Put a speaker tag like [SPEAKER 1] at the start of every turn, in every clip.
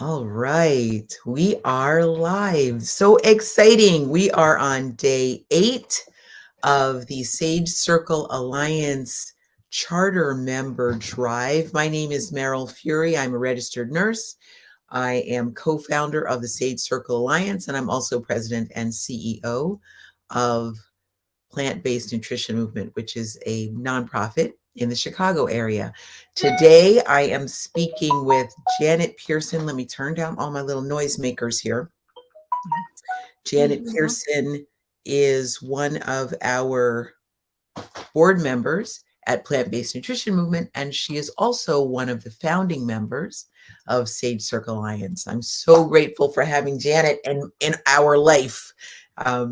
[SPEAKER 1] All right, we are live. So exciting. We are on day 8 of the Sage Circle Alliance Charter Member Drive. My name is Meryl Fury. I'm a registered nurse. I am co-founder of the Sage Circle Alliance, and I'm also president and CEO of Plant-Based Nutrition Movement, which is a nonprofit in the Chicago area. Today, I am speaking with Janet Pearson. Let me turn down all my little noisemakers here. Janet Pearson is one of our board members at Plant-Based Nutrition Movement, and she is also one of the founding members of Sage Circle Alliance. I'm so grateful for having Janet in our life,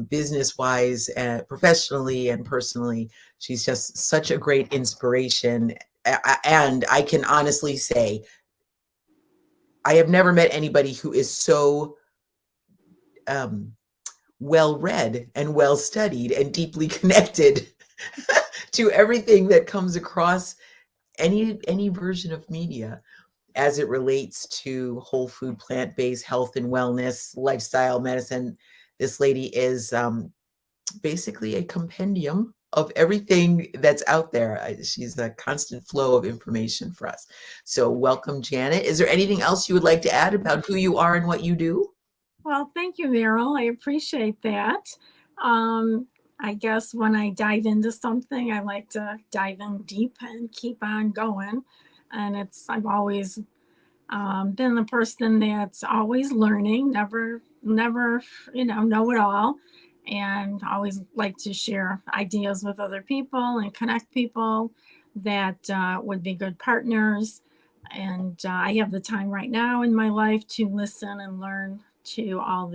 [SPEAKER 1] business-wise, professionally and personally. She's just such a great inspiration. And I can honestly say, I have never met anybody who is so well-read and well-studied and deeply connected to everything that comes across any version of media as it relates to whole food, plant-based health and wellness, lifestyle medicine. This lady is basically a compendium of everything that's out there. She's a constant flow of information for us. So welcome, Janet. Is there anything else you would like to add about who you are and what you do?
[SPEAKER 2] Well, thank you, Meryl. I appreciate that. I guess when I dive into something, I like to dive in deep and keep on going. And I've always been the person that's always learning, never, know it all, and always like to share ideas with other people and connect people that would be good partners. And I have the time right now in my life to listen and learn to all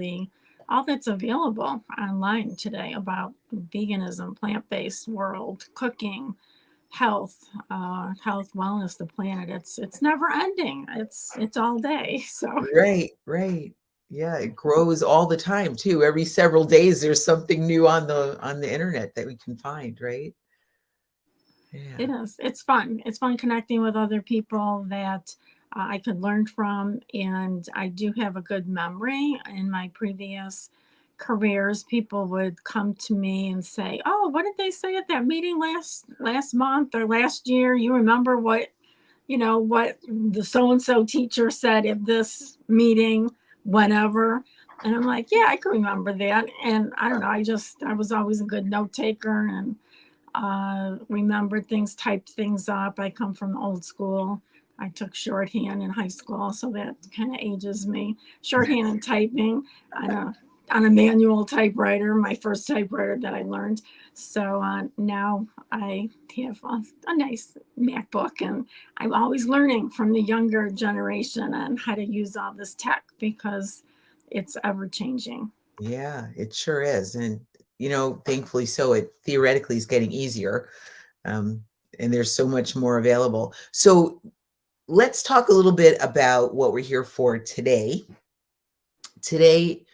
[SPEAKER 2] that's available online today about veganism, plant-based world, cooking, health, wellness, the planet. It's never ending. It's all day. So
[SPEAKER 1] Right. Yeah, it grows all the time too. Every several days there's something new on the internet that we can find, right?
[SPEAKER 2] it
[SPEAKER 1] Yeah.
[SPEAKER 2] is. It's fun. It's fun connecting with other people that I could learn from, and I do have a good memory. In my previous careers, people would come to me and say, "Oh, what did they say at that meeting last month or last year? You remember what the so and so teacher said at this meeting, whenever?" And I'm like, "Yeah, I can remember that." And I don't know. I was always a good note taker and remembered things, typed things up. I come from the old school. I took shorthand in high school, so that kind of ages me. Shorthand and typing on a manual typewriter, my first typewriter that I learned. So now I have a nice MacBook, and I'm always learning from the younger generation on how to use all this tech because it's ever changing.
[SPEAKER 1] Yeah, it sure is. And thankfully so, it theoretically is getting easier. Um, and there's so much more available. So let's talk a little bit about what we're here for today. Today,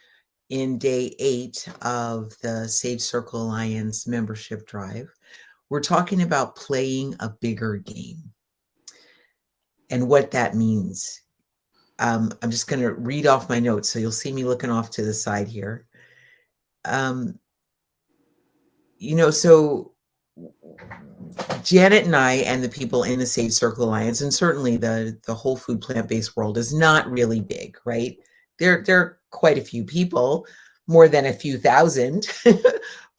[SPEAKER 1] in day 8 of the Sage Circle Alliance membership drive, we're talking about playing a bigger game and what that means. I'm just going to read off my notes, so you'll see me looking off to the side here. So Janet and I and the people in the Sage Circle Alliance, and certainly the whole food plant-based world, is not really big, right? There are quite a few people, more than a few thousand,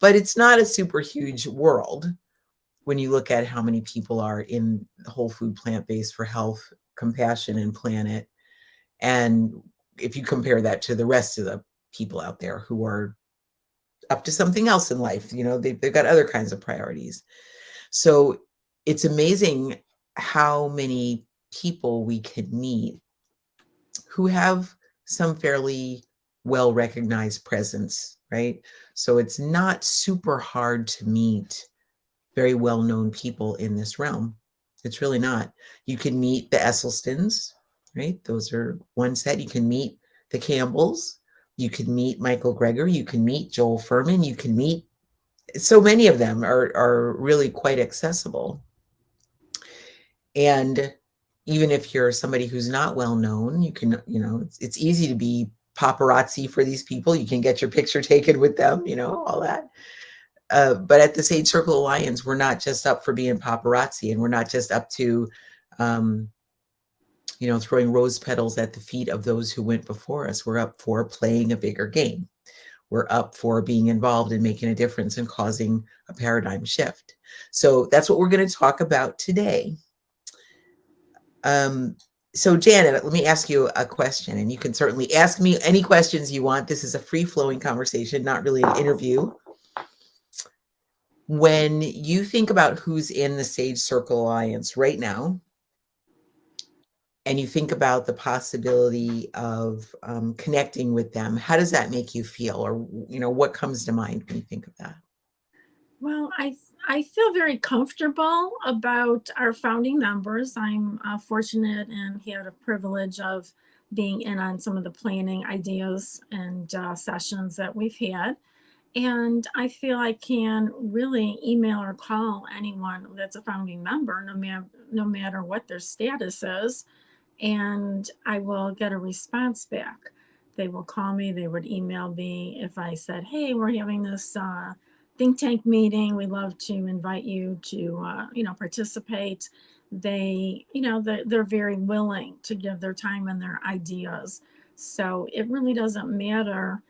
[SPEAKER 1] but it's not a super huge world when you look at how many people are in whole food plant-based for health, compassion, and planet. And if you compare that to the rest of the people out there who are up to something else in life, they've got other kinds of priorities. So it's amazing how many people we can meet who have some fairly well-recognized presence, right? So it's not super hard to meet very well-known people in this realm. It's really not. You can meet the Esselstyns, right? Those are one set. You can meet the Campbells. You can meet Michael Greger. You can meet Joel Furman. You can meet, so many of them are really quite accessible. And even if you're somebody who's not well known, you can, it's easy to be paparazzi for these people. You can get your picture taken with them, all that. But at the Sage Circle Alliance, we're not just up for being paparazzi, and we're not just up to, um, throwing rose petals at the feet of those who went before us. We're up for playing a bigger game. We're up for being involved in making a difference and causing a paradigm shift. So that's what we're going to talk about today. So Janet, let me ask you a question, and you can certainly ask me any questions you want. This is a free-flowing conversation, not really an interview. When you think about who's in the Sage Circle Alliance right now, and you think about the possibility of connecting with them, how does that make you feel? Or, what comes to mind when you think of that?
[SPEAKER 2] Well, I feel very comfortable about our founding members. I'm fortunate and have the privilege of being in on some of the planning ideas and sessions that we've had. And I feel I can really email or call anyone that's a founding member, no matter what their status is, and I will get a response back. They will call me, they would email me if I said, hey, we're having this think tank meeting. We'd love to invite you to, participate. They're very willing to give their time and their ideas. So it really doesn't matter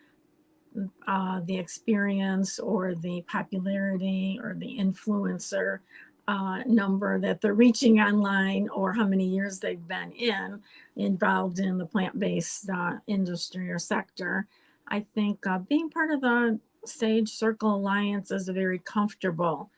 [SPEAKER 2] the experience or the popularity or the influencer number that they're reaching online, or how many years they've been involved in the plant-based industry or sector. I think being part of the Sage Circle Alliance is a very comfortable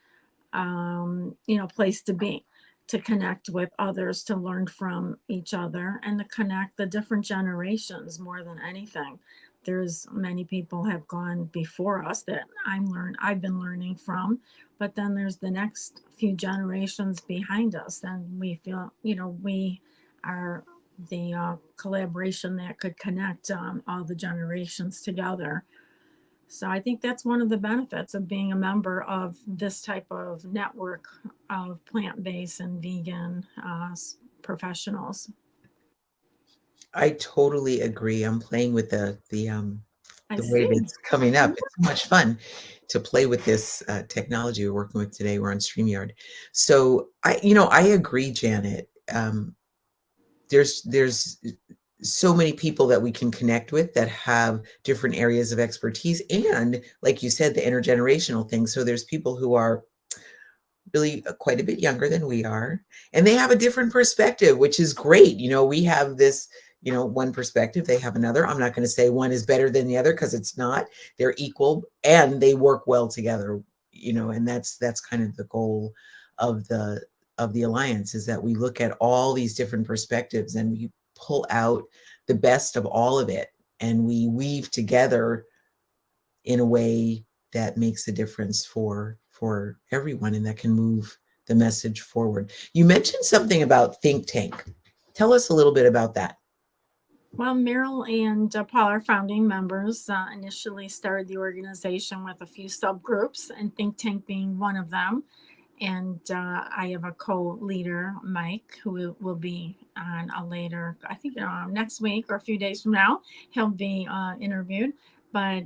[SPEAKER 2] place to be, to connect with others, to learn from each other, and to connect the different generations more than anything. There's many people have gone before us that I've been learning from, but then there's the next few generations behind us, and we feel, we are the collaboration that could connect all the generations together. So I think that's one of the benefits of being a member of this type of network of plant-based and vegan professionals.
[SPEAKER 1] I totally agree. I'm playing with
[SPEAKER 2] I
[SPEAKER 1] the way
[SPEAKER 2] see.
[SPEAKER 1] that's coming up. It's so much fun to play with this technology we're working with today. We're on StreamYard. So I agree, Janet. There's so many people that we can connect with that have different areas of expertise, and like you said, the intergenerational thing. So there's people who are really quite a bit younger than we are, and they have a different perspective, which is great. We have this, one perspective, they have another. I'm not going to say one is better than the other, because it's not. They're equal, and they work well together, and that's kind of the goal of the alliance, is that we look at all these different perspectives and we pull out the best of all of it, and we weave together in a way that makes a difference for everyone, and that can move the message forward. You mentioned something about think tank. Tell us a little bit about that.
[SPEAKER 2] Well, Meryl and Paul are founding members. Initially started the organization with a few subgroups, and Think Tank being one of them. And I have a co-leader, Mike, who will be on a later, I think next week or a few days from now, he'll be interviewed. But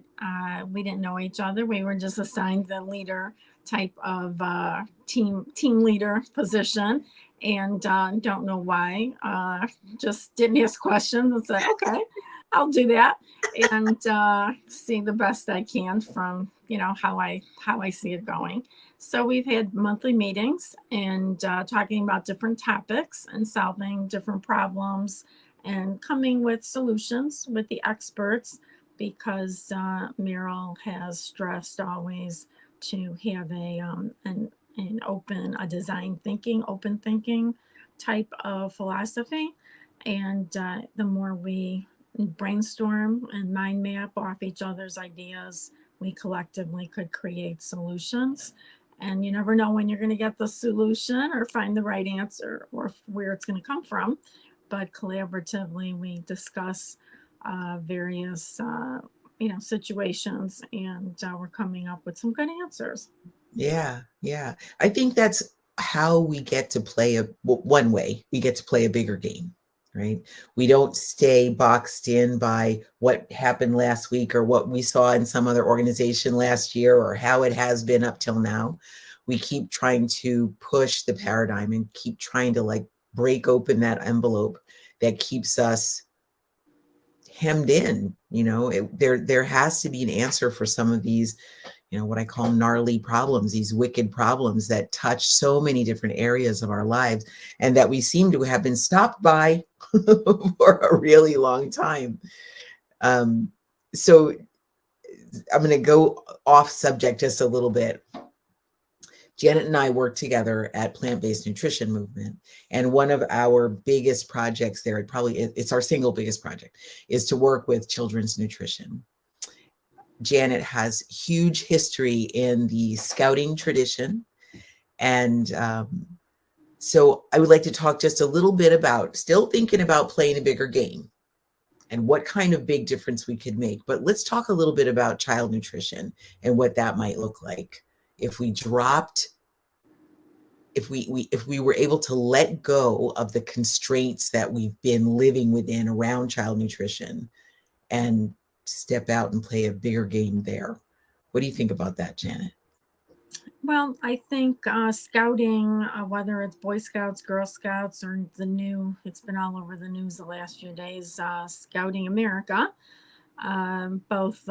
[SPEAKER 2] we didn't know each other. We were just assigned the leader type of team leader position, and don't know why. Just didn't ask questions and said, okay, I'll do that, and see the best I can from how I see it going. So we've had monthly meetings and talking about different topics and solving different problems and coming with solutions with the experts, because Meryl has stressed always to have an open, a design thinking, open thinking type of philosophy. And the more we brainstorm and mind map off each other's ideas, we collectively could create solutions. And you never know when you're going to get the solution or find the right answer or where it's going to come from. But collaboratively, we discuss various situations, and we're coming up with some good answers.
[SPEAKER 1] Yeah, yeah. I think that's how we get to play one way we get to play a bigger game, right? We don't stay boxed in by what happened last week or what we saw in some other organization last year or how it has been up till now. We keep trying to push the paradigm and keep trying to like break open that envelope that keeps us hemmed in. There has to be an answer for some of these, what I call gnarly problems, these wicked problems that touch so many different areas of our lives and that we seem to have been stopped by for a really long time. So I'm going to go off subject just a little bit. Janet and I work together at Plant-Based Nutrition Movement. And one of our biggest projects there, it's our single biggest project, is to work with children's nutrition. Janet has huge history in the scouting tradition. And so I would like to talk just a little bit about still thinking about playing a bigger game and what kind of big difference we could make. But let's talk a little bit about child nutrition and what that might look like if we dropped, if we were able to let go of the constraints that we've been living within around child nutrition and step out and play a bigger game there. What do you think about that, Janet?
[SPEAKER 2] Well, I think scouting, whether it's Boy Scouts, Girl Scouts, or it's been all over the news the last few days, Scouting America, both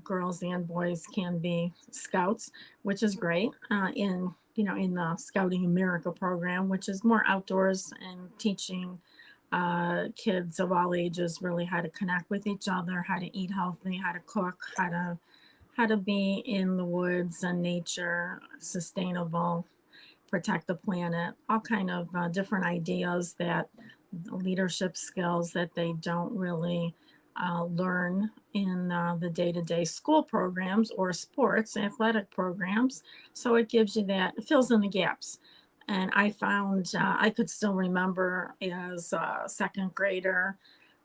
[SPEAKER 2] girls and boys can be scouts, which is great in the Scouting America program, which is more outdoors and teaching kids of all ages really how to connect with each other, how to eat healthy, how to cook, how to be in the woods and nature, sustainable, protect the planet, all kind of different ideas, that leadership skills that they don't really learn in the day-to-day school programs or sports athletic programs. So it gives you that, it fills in the gaps. And I found I could still remember as a second grader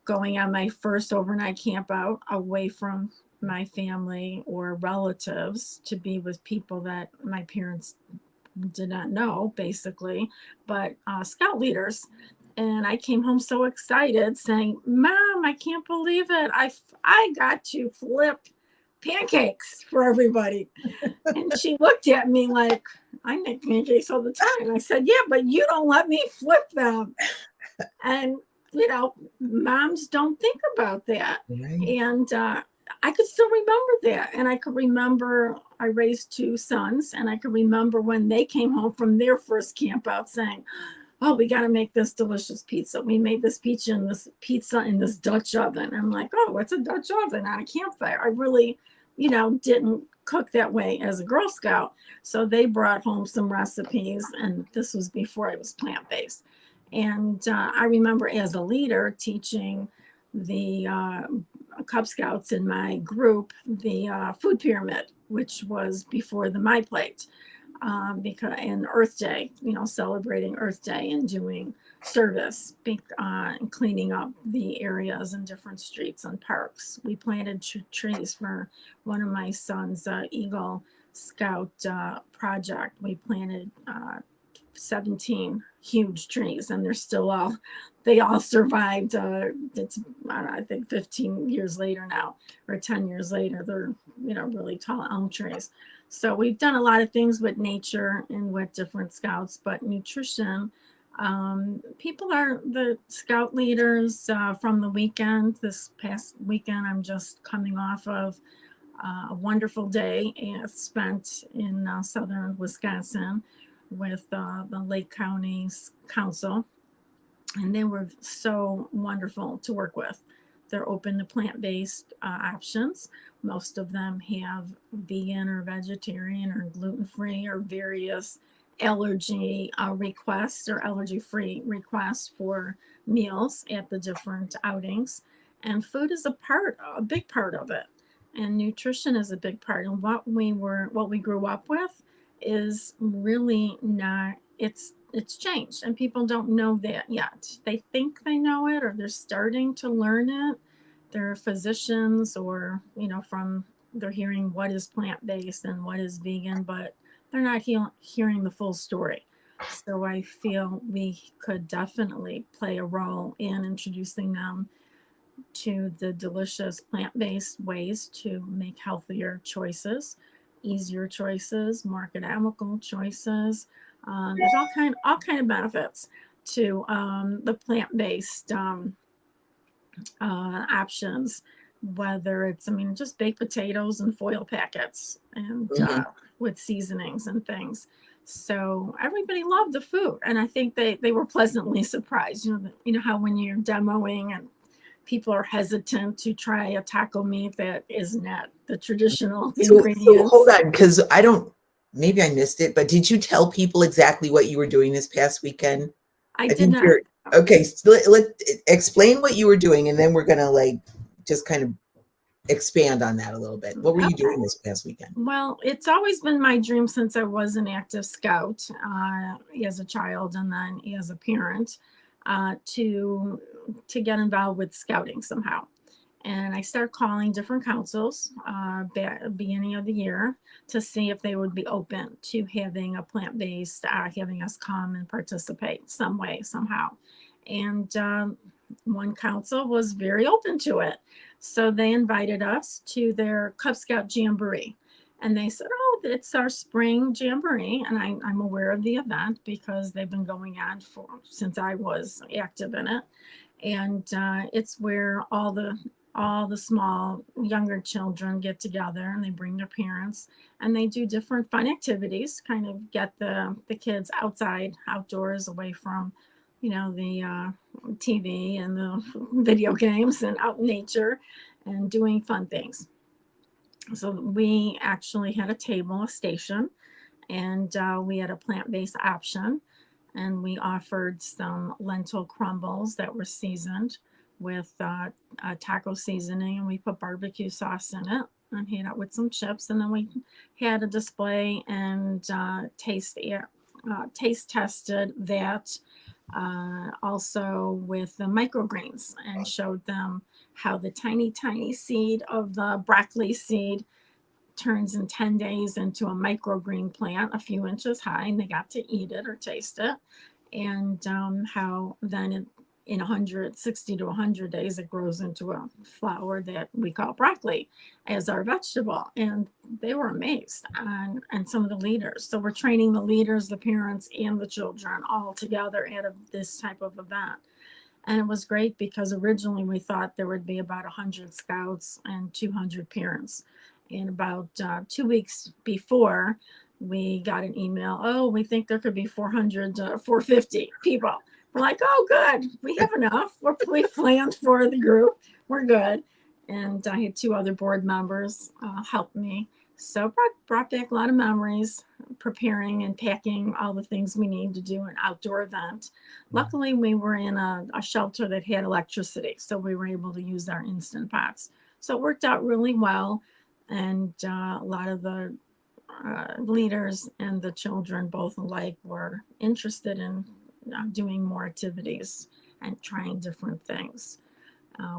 [SPEAKER 2] going on my first overnight camp out away from my family or relatives to be with people that my parents did not know, basically, but scout leaders. And I came home so excited saying, Mom, I can't believe it. I got to flip pancakes for everybody. And she looked at me like, I make pancakes all the time. I said, yeah, but you don't let me flip them. And, moms don't think about that.
[SPEAKER 1] Right.
[SPEAKER 2] And I could still remember that. And I could remember I raised two sons, and I could remember when they came home from their first camp out saying, oh, we got to make this delicious pizza. We made this pizza in this Dutch oven. I'm like, oh, what's a Dutch oven on a campfire? I really, didn't cook that way as a Girl Scout. So they brought home some recipes, and this was before I was plant-based. And I remember as a leader teaching the Cub Scouts in my group the food pyramid, which was before the My Plate, because and Earth Day, celebrating Earth Day and doing service, and cleaning up the areas and different streets and parks. We planted trees for one of my son's Eagle Scout project. We planted 17 huge trees, and they all survived. It's I think 15 years later now, or 10 years later, they're really tall elm trees. So we've done a lot of things with nature and with different scouts, but nutrition. People are the scout leaders from the weekend. This past weekend, I'm just coming off of a wonderful day spent in southern Wisconsin with the Lake County Council, and they were so wonderful to work with. They're open to plant-based options. Most of them have vegan or vegetarian or gluten-free or various allergy requests or allergy-free requests for meals at the different outings. And food is a big part of it. And nutrition is a big part. And what we grew up with is really not, it's changed, and people don't know that yet. They think they know it, or they're starting to learn it. They're physicians, or they're hearing what is plant-based and what is vegan, but they're not hearing the full story. So I feel we could definitely play a role in introducing them to the delicious plant-based ways to make healthier choices, easier choices, more economical choices. There's all kind of benefits to the plant-based options, whether it's, I mean, just baked potatoes and foil packets and
[SPEAKER 1] Mhm.
[SPEAKER 2] with seasonings and things. So everybody loved the food, and I think they were pleasantly surprised. You know how when you're demoing and people are hesitant to try a taco meat that is not the traditional
[SPEAKER 1] So hold
[SPEAKER 2] ingredients.
[SPEAKER 1] on, because maybe I missed it, but did you tell people exactly what you were doing this past weekend?
[SPEAKER 2] I
[SPEAKER 1] I
[SPEAKER 2] did
[SPEAKER 1] think
[SPEAKER 2] not.
[SPEAKER 1] you're okay. So let explain what you were doing, and then we're gonna like just kind of expand on that a little bit. What were you
[SPEAKER 2] Okay.
[SPEAKER 1] doing this past weekend?
[SPEAKER 2] Well, it's always been my dream since I was an active scout as a child and then as a parent to get involved with scouting somehow. And I started calling different councils beginning of the year to see if they would be open to having a plant-based, having us come and participate some way, somehow. And one council was very open to it. So they invited us to their Cub Scout Jamboree. And they said, oh, it's our spring jamboree. And I'm aware of the event because they've been going on since I was active in it. And it's where all the small younger children get together and they bring their parents and they do different fun activities, kind of get the kids outside, outdoors, away from the TV and the video games, and out in nature and doing fun things. So we actually had a table, a station, and we had a plant-based option, and we offered some lentil crumbles that were seasoned with taco seasoning, and we put barbecue sauce in it and had it with some chips, and then we had a display and taste tested that also with the microgreens and showed them how the tiny seed of the broccoli seed turns in 10 days into a microgreen plant a few inches high, and they got to eat it or taste it. And how then in 160 to 100 days, it grows into a flower that we call broccoli as our vegetable. And they were amazed, and some of the leaders. So we're training the leaders, the parents, and the children all together at this type of event. And it was great because originally we thought there would be about 100 scouts and 200 parents. And about 2 weeks before, we got an email, oh, we think there could be 400 450 people. We're like, oh, good, we have enough. We planned for the group, we're good. And I had two other board members help me, so brought back a lot of memories, preparing and packing all the things we need to do an outdoor event. Luckily, we were in a shelter that had electricity, so we were able to use our Instant Pots. So it worked out really well, and a lot of the leaders and the children both alike were interested in doing more activities and trying different things.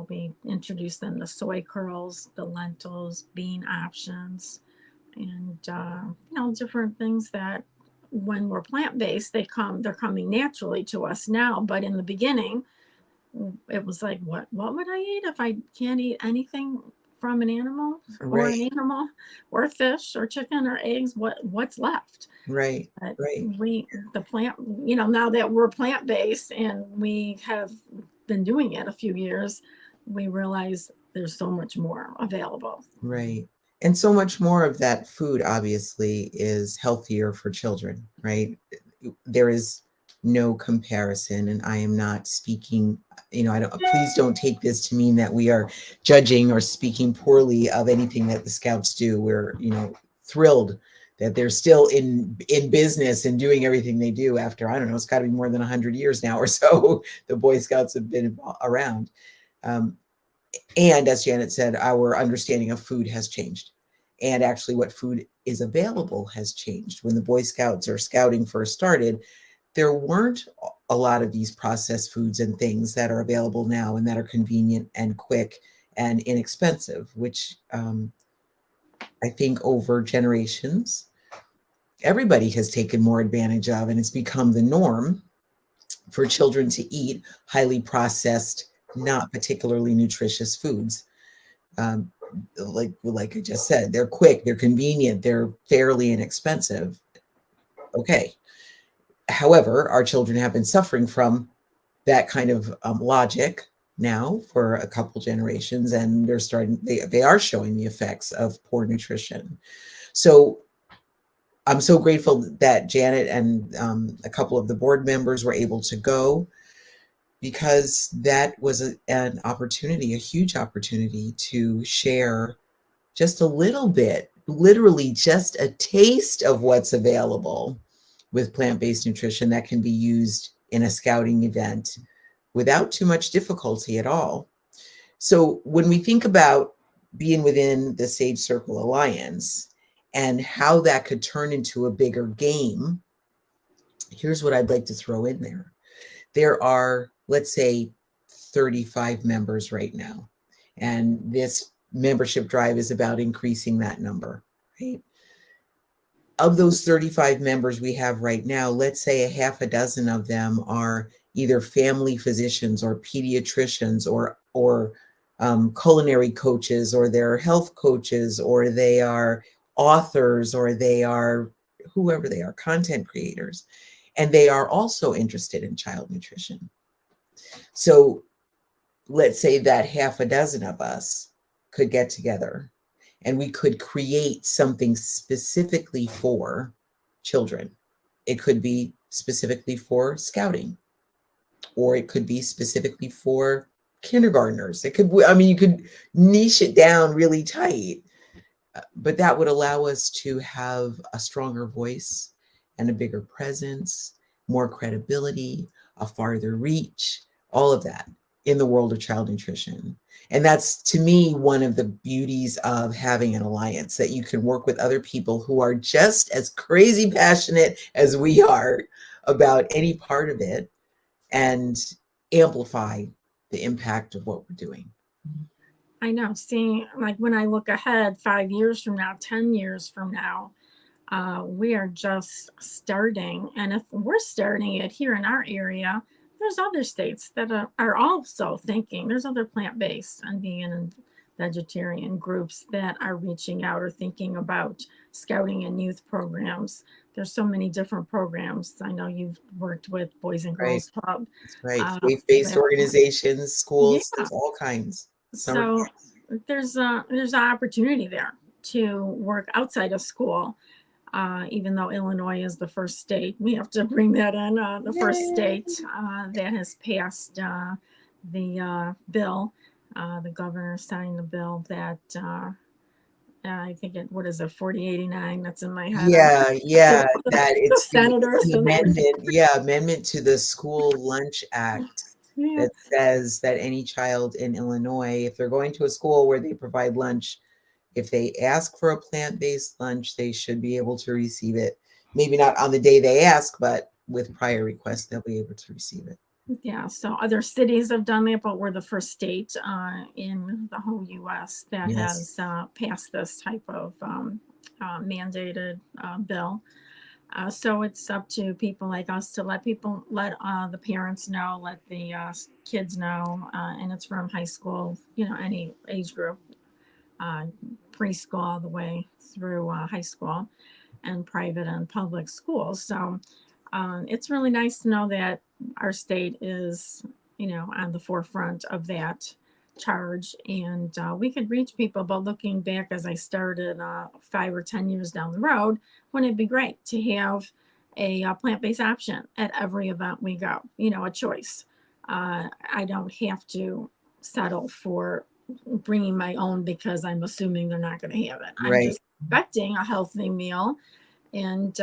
[SPEAKER 2] We introduced them to soy curls, the lentils, bean options, and different things that when we're plant-based they're coming naturally to us now, but in the beginning it was like, what would I eat if I can't eat anything from an animal, or
[SPEAKER 1] Right,
[SPEAKER 2] an animal, or fish or chicken or eggs? What's left?
[SPEAKER 1] right,
[SPEAKER 2] But
[SPEAKER 1] right,
[SPEAKER 2] the plant, now that we're plant-based and we have been doing it a few years, we realize there's so much more available.
[SPEAKER 1] right. And so much more of that food obviously is healthier for children, right? There is no comparison, and I am not speaking, I don't, please don't take this to mean that we are judging or speaking poorly of anything that the Scouts do. We're, thrilled that they're still in business and doing everything they do after, I don't know, it's got to be more than 100 years now or so. The Boy Scouts have been around. Um, and as Janet said, our understanding of food has changed. And actually, what food is available has changed. When the Boy Scouts or scouting first started, there weren't a lot of these processed foods and things that are available now and that are convenient and quick and inexpensive, which I think over generations, everybody has taken more advantage of, and it's become the norm for children to eat highly processed, not particularly nutritious foods. Um, like I just said, they're quick, they're convenient, they're fairly inexpensive. Okay. However, our children have been suffering from that kind of logic now for a couple generations, and they are showing the effects of poor nutrition. So I'm so grateful that Janet and a couple of the board members were able to go, because that was an opportunity, a huge opportunity to share just a little bit, literally just a taste of what's available with plant-based nutrition that can be used in a scouting event without too much difficulty at all. So when we think about being within the Sage Circle Alliance and how that could turn into a bigger game, here's what I'd like to throw in there. There are, let's say, 35 members right now, and this membership drive is about increasing that number, right? Of those 35 members we have right now, let's say a half a dozen of them are either family physicians or pediatricians or culinary coaches, or they're health coaches, or they are authors, or they are whoever they are, content creators, and they are also interested in child nutrition. So let's say that half a dozen of us could get together and we could create something specifically for children. It could be specifically for scouting, or it could be specifically for kindergartners. It could, I mean, you could niche it down really tight, but that would allow us to have a stronger voice and a bigger presence, more credibility, a farther reach, all of that in the world of child nutrition. And that's, to me, one of the beauties of having an alliance, that you can work with other people who are just as crazy passionate as we are about any part of it, and amplify the impact of what we're doing.
[SPEAKER 2] I know. Seeing, like, when I look ahead 5 years from now, 10 years from now, we are just starting. And if we're starting it here in our area, there's other states that are also thinking. There's other plant-based and vegan and vegetarian groups that are reaching out or thinking about scouting and youth programs. There's so many different programs. I know you've worked with Boys and
[SPEAKER 1] Right.
[SPEAKER 2] Girls Club.
[SPEAKER 1] That's right.
[SPEAKER 2] Uh,
[SPEAKER 1] Faith-based
[SPEAKER 2] that,
[SPEAKER 1] organizations, schools,
[SPEAKER 2] yeah.
[SPEAKER 1] there's all kinds. Summer
[SPEAKER 2] So there's an opportunity there to work outside of school. Even though Illinois is the first state, we have to bring that in. The first
[SPEAKER 1] Yay.
[SPEAKER 2] state that has passed the bill. The governor signed the bill that I think it, what is it, 4089? That's in my head. I'm
[SPEAKER 1] Yeah, that
[SPEAKER 2] the
[SPEAKER 1] it's
[SPEAKER 2] senators
[SPEAKER 1] the
[SPEAKER 2] and everything.
[SPEAKER 1] amendment, yeah, amendment to the School Lunch Act
[SPEAKER 2] Yeah.
[SPEAKER 1] that says that any child in Illinois, if they're going to a school where they provide lunch, if they ask for a plant-based lunch, they should be able to receive it. Maybe not on the day they ask, but with prior request, they'll be able to receive it.
[SPEAKER 2] Yeah, so other cities have done that, but we're the first state in the whole US that
[SPEAKER 1] Yes,
[SPEAKER 2] has passed this type of mandated bill. So it's up to people like us to let the parents know, let the kids know, and it's from high school, any age group, uh, preschool all the way through high school, and private and public schools. So it's really nice to know that our state is, on the forefront of that charge, and we could reach people. But looking back, as I started 5 or 10 years down the road, wouldn't it be great to have a plant-based option at every event we go? A choice. I don't have to settle for bringing my own because I'm assuming they're not going to have it. I'm
[SPEAKER 1] right,
[SPEAKER 2] just expecting a healthy meal, and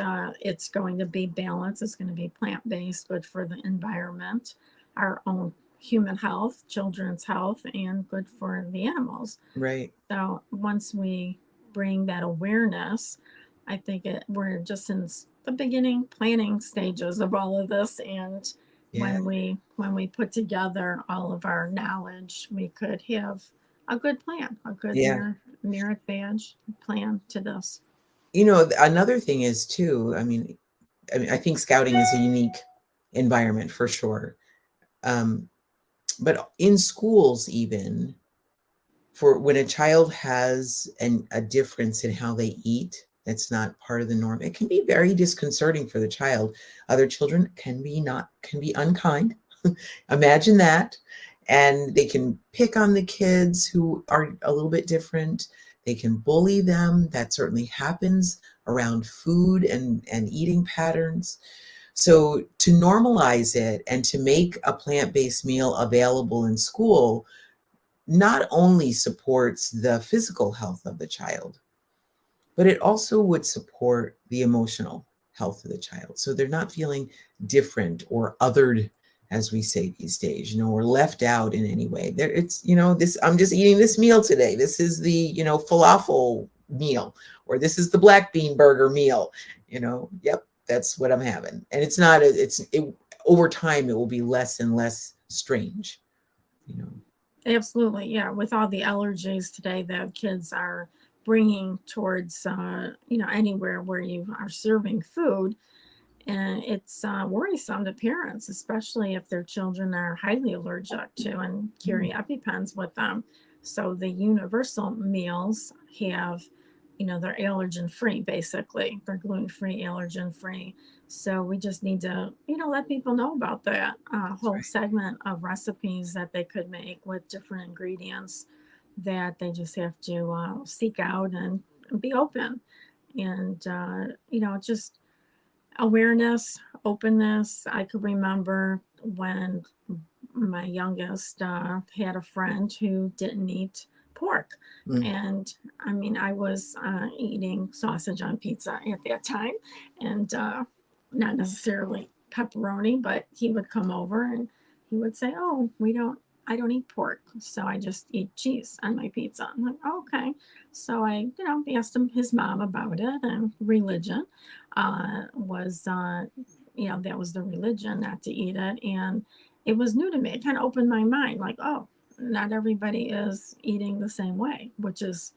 [SPEAKER 2] it's going to be balanced. It's going to be plant-based, good for the environment, our own human health, children's health, and good for the animals.
[SPEAKER 1] right.
[SPEAKER 2] So once we bring that awareness, I think we're just in the beginning planning stages of all of this. And
[SPEAKER 1] Yeah,
[SPEAKER 2] when we put together all of our knowledge, we could have a good plan, a good
[SPEAKER 1] yeah.
[SPEAKER 2] merit badge plan to this.
[SPEAKER 1] Another thing is too, I mean, I think scouting is a unique environment for sure. Um, but in schools, even for when a child has a difference in how they eat, that's not part of the norm. It can be very disconcerting for the child. Other children can be unkind. Imagine that. And they can pick on the kids who are a little bit different. They can bully them. That certainly happens around food and eating patterns. So to normalize it and to make a plant-based meal available in school not only supports the physical health of the child, but it also would support the emotional health of the child. So they're not feeling different or othered, as we say these days, or left out in any way. There, it's this. I'm just eating this meal today. This is the falafel meal, or this is the black bean burger meal. Yep, that's what I'm having. And it's not. Over time, it will be less and less strange. You know.
[SPEAKER 2] Absolutely, yeah. With all the allergies today that kids are bringing towards, anywhere where you are serving food, and it's worrisome to parents, especially if their children are highly allergic to and carry EpiPens with them. So the universal meals have, they're allergen free, basically. They're gluten free, allergen free. So we just need to, let people know about that whole segment of recipes that they could make with different ingredients that they just have to seek out and be open. And, just awareness, openness. I could remember when my youngest had a friend who didn't eat pork.
[SPEAKER 1] Mm.
[SPEAKER 2] And I mean, I was eating sausage on pizza at that time, and not necessarily pepperoni, but he would come over and he would say, "Oh, I don't eat pork, so I just eat cheese on my pizza." I'm like, oh, "Okay." So I, asked him his mom about it, and religion was, that was the religion, not to eat it. And it was new to me. It kind of opened my mind, like, oh, not everybody is eating the same way, which is,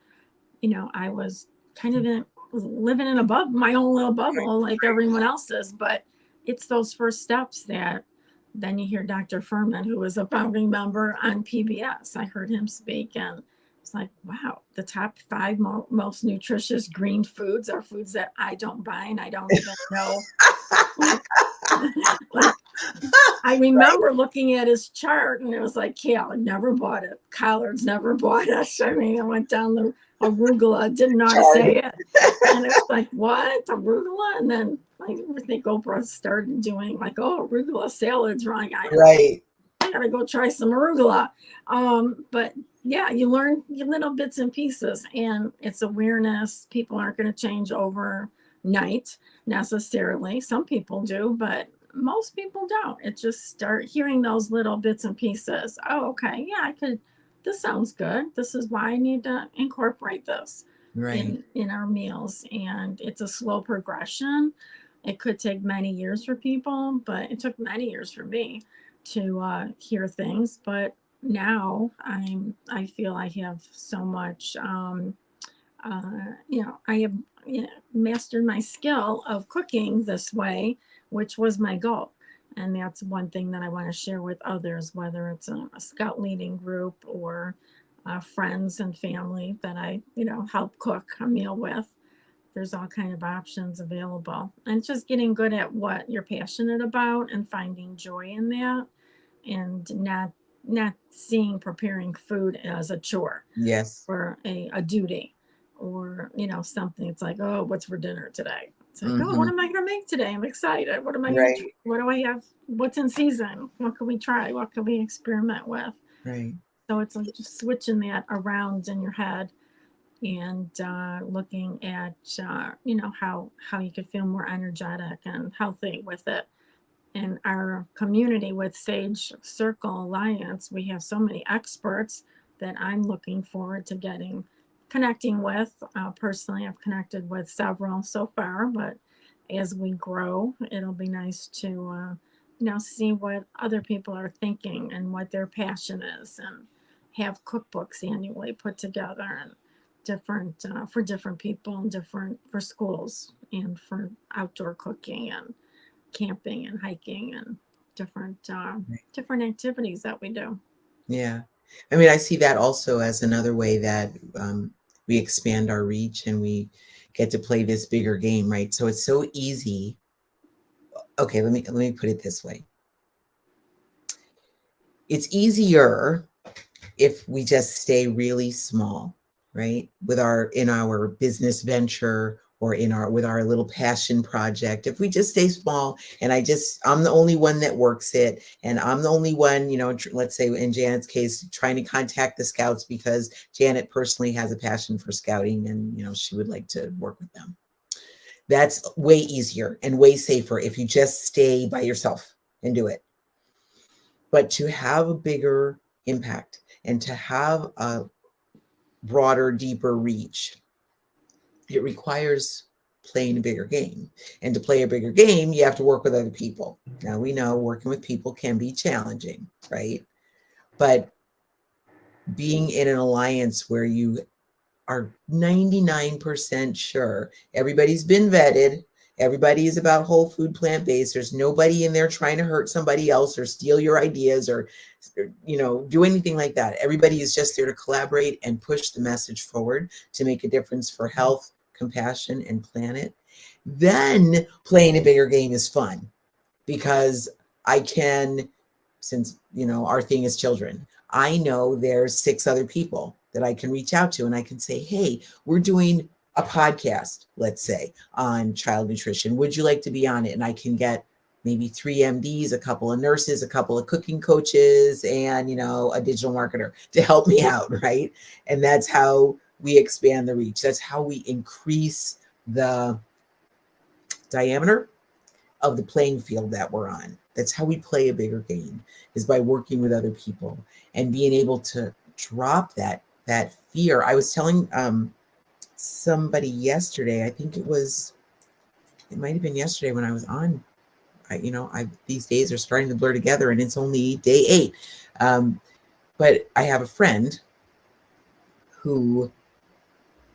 [SPEAKER 2] I was kind of living in a bubble, my own little bubble, like everyone else is. But it's those first steps that then you hear Dr. Furman, who was a founding member on PBS. I heard him speak, and it's like, wow, the top five most nutritious green foods are foods that I don't buy and I don't even know. Like, like I remember looking at his chart, and it was like kale, never bought it. Collards, never bought it. I mean, I went down the arugula, didn't know how to say it. And it's like, what? Arugula? And then I think Oprah started doing like, oh, arugula salads, right?
[SPEAKER 1] Right.
[SPEAKER 2] I gotta go try some arugula. But yeah, you learn your little bits and pieces, and it's awareness. People aren't going to change overnight necessarily. Some people do, but most people don't. It just start hearing those little bits and pieces. Oh, okay, yeah, I could. This sounds good. This is why I need to incorporate this
[SPEAKER 1] Right.
[SPEAKER 2] in our meals, and it's a slow progression. It could take many years for people, but it took many years for me to hear things. But now I feel I have so much. I have, mastered my skill of cooking this way, which was my goal. And that's one thing that I want to share with others, whether it's a scout leading group or friends and family that I, help cook a meal with. There's all kind of options available, and just getting good at what you're passionate about and finding joy in that, and not seeing preparing food as a chore
[SPEAKER 1] Yes.
[SPEAKER 2] or a duty, or something. It's like, oh, what's for dinner today? It's like, oh, what
[SPEAKER 1] Hmm.
[SPEAKER 2] am I going to make today? I'm excited. What am I going to
[SPEAKER 1] Right.
[SPEAKER 2] what do I have? What's in season? What can we try? What can we experiment with?
[SPEAKER 1] Right.
[SPEAKER 2] So it's like just switching that around in your head, and looking at how you could feel more energetic and healthy with it. In our community with Sage Circle Alliance, we have so many experts that I'm looking forward to connecting with. Personally, I've connected with several so far, but as we grow, it'll be nice to see what other people are thinking and what their passion is, and have cookbooks annually put together and different for different people and different for schools and for outdoor cooking and camping and hiking and different activities that we do.
[SPEAKER 1] Yeah. I mean, I see that also as another way that we expand our reach and we get to play this bigger game, right? So it's so easy. Okay, let me put it this way. It's easier if we just stay really small, right? With our business venture or in our with our little passion project. If we just stay small and I'm the only one that works it and I'm the only one, let's say in Janet's case, trying to contact the scouts because Janet personally has a passion for scouting and she would like to work with them. That's way easier and way safer if you just stay by yourself and do it. But to have a bigger impact and to have a broader, deeper reach, it requires playing a bigger game. And to play a bigger game, you have to work with other people. Now, we know working with people can be challenging, right? But being in an alliance where you are 99% sure everybody's been vetted, everybody is about whole food, plant-based, there's nobody in there trying to hurt somebody else or steal your ideas or do anything like that. Everybody is just there to collaborate and push the message forward to make a difference for health, compassion, and planet. Then playing a bigger game is fun because I can, since our thing is children, I know there's 6 other people that I can reach out to and I can say, hey, we're doing a podcast, let's say, on child nutrition. Would you like to be on it? And I can get maybe 3 MDs, a couple of nurses, a couple of cooking coaches, and a digital marketer to help me out, right? And that's how we expand the reach. That's how we increase the diameter of the playing field that we're on. That's how we play a bigger game, is by working with other people and being able to drop that fear. I was telling somebody yesterday, I think it might have been yesterday when I was on, these days are starting to blur together and it's only day 8. But I have a friend who